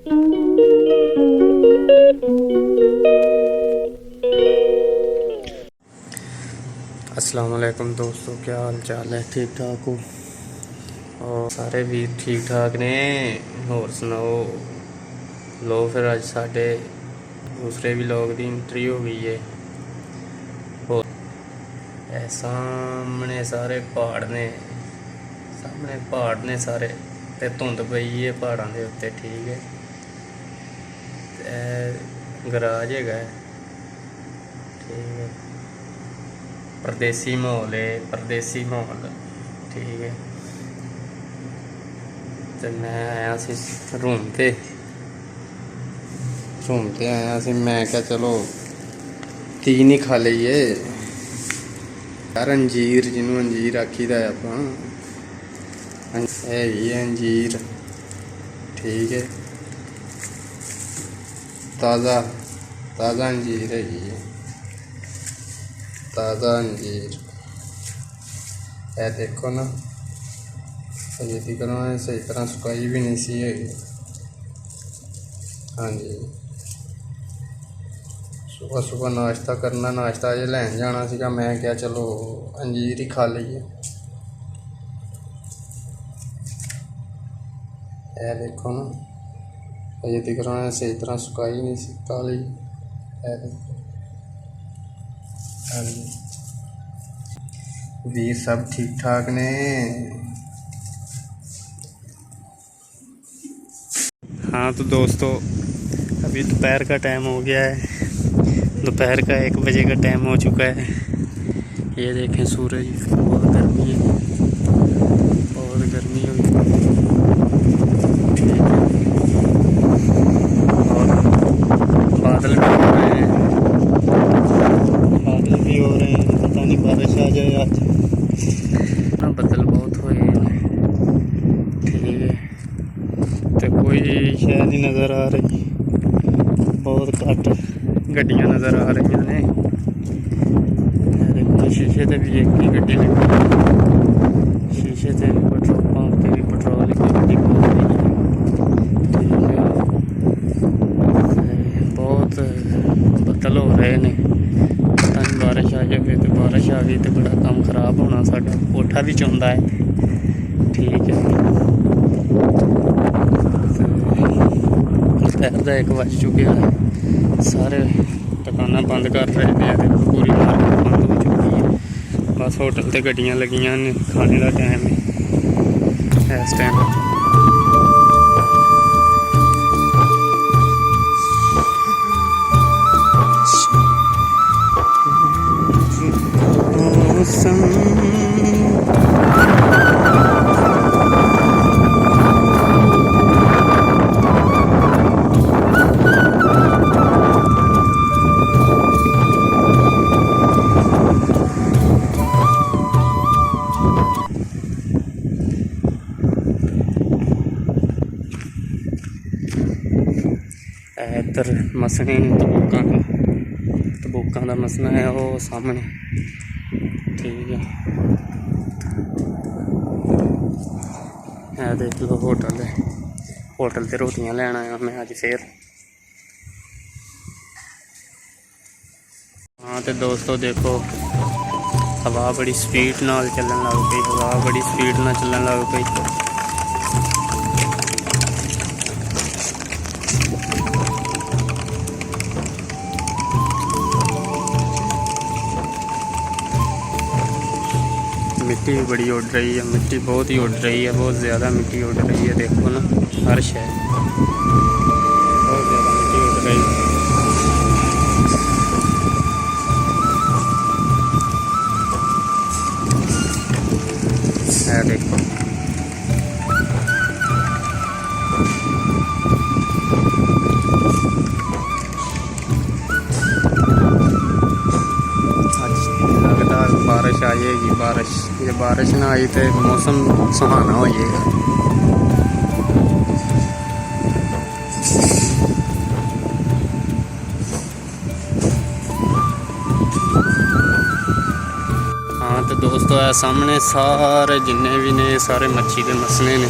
अस्सलाम वालेकुम दोस्तों, क्या हाल चाल है? ठीक ठाक हो? और सारे भी ठीक ठाक ने? होर सुनाओ। लो फिर अज साढ़े दूसरे भी लोग की एंट्री हो गई है। और सामने सारे पहाड़ ने, सामने पहाड़ ने सारे, ते धुंध पई है पहाड़ों के उत्ते। ठीक है, गराज है। ठीक है, परदेसी माहौल है, परदेसी माहौल। ठीक है, तो मैं आया सी रूम पे आया सी। मैं क्या चलो 3 ही खा लीए यार। अंजीर, जिन्हों अंजीर आखीदा है आप, है ही अंजीर। ठीक है, ताज़ा ताज़ा अंजीर है ये, ताज़ा अंजीर है। देखो ना, अजे तक सही तरह सुकाई भी नहीं सी है। हाँ जी, सुबह सुबह नाश्ता करना, नाश्ता अजे लैन जाना सीगा। मैं क्या चलो अंजीर ही खा लीए। है देखो ना, अजे तक सही तरह सुकाई नहीं सी काली। है देखो। हाँ जी, वीर सब ठीक ठाक ने? हाँ तो दोस्तों, अभी दोपहर का टाइम हो गया है। दोपहर का 1 बजे का टाइम हो चुका है। ये देखें सूरज, बहुत गर्मी है, बहुत गर्मी हुई। और बादल भी हो रहे हैं, बादल भी हो रहे हैं। पता नहीं बारिश आ जाए आज। बदल बहुत हुए हैं। ठीक है, तो कोई शय नहीं नज़र आ रही, बहुत घट गड्डियाँ नज़र आ रही ने। शीशे से भी एक ही गड्डी लगी, शीशे से भी, पेट्रोल पंप से भी पेट्रोल की गड्डी बहुत रही है। ठीक है, बहुत बदल हो रहे ने। पता नहीं बारिश आ जाए तो, बारिश आ गई तो बड़ा काम खराब होना। साਡਾ कोठा भी चुंदा है। ठीक है, दोपहर का 1 बज चुका है। सारे दुकाना बंद कर रहे हैं, पूरी मार्केट बंद हो चुकी है। बस होटल ते गड्डियां लगियां ने, खाने का टाइम है इस टाइम। इधर मसने तबूकों का मसना है वो सामने। ठीक है, देख लो होटल है। होटल से रोटियां लैन आया मैं अज फिर। हाँ तो दोस्तों देखो, हवा बड़ी स्पीड नाल चलन लग पई, हवा बड़ी स्पीड नाल चलन लग पई। मिट्टी भी बड़ी उड़ रही है, मिट्टी बहुत ही उड़ रही है, बहुत ज़्यादा मिट्टी उड़ रही है। देखो ना, हर शय बहुत ज़्यादा मिट्टी उड़ रही है। देखो लगता बारिश आएगी। ये बारिश ना आई तो मौसम सुहाना हो जाएगा। हाँ तो दोस्तों, सामने सारे जिन्ने भी ने सारे मच्छी के मसले ने।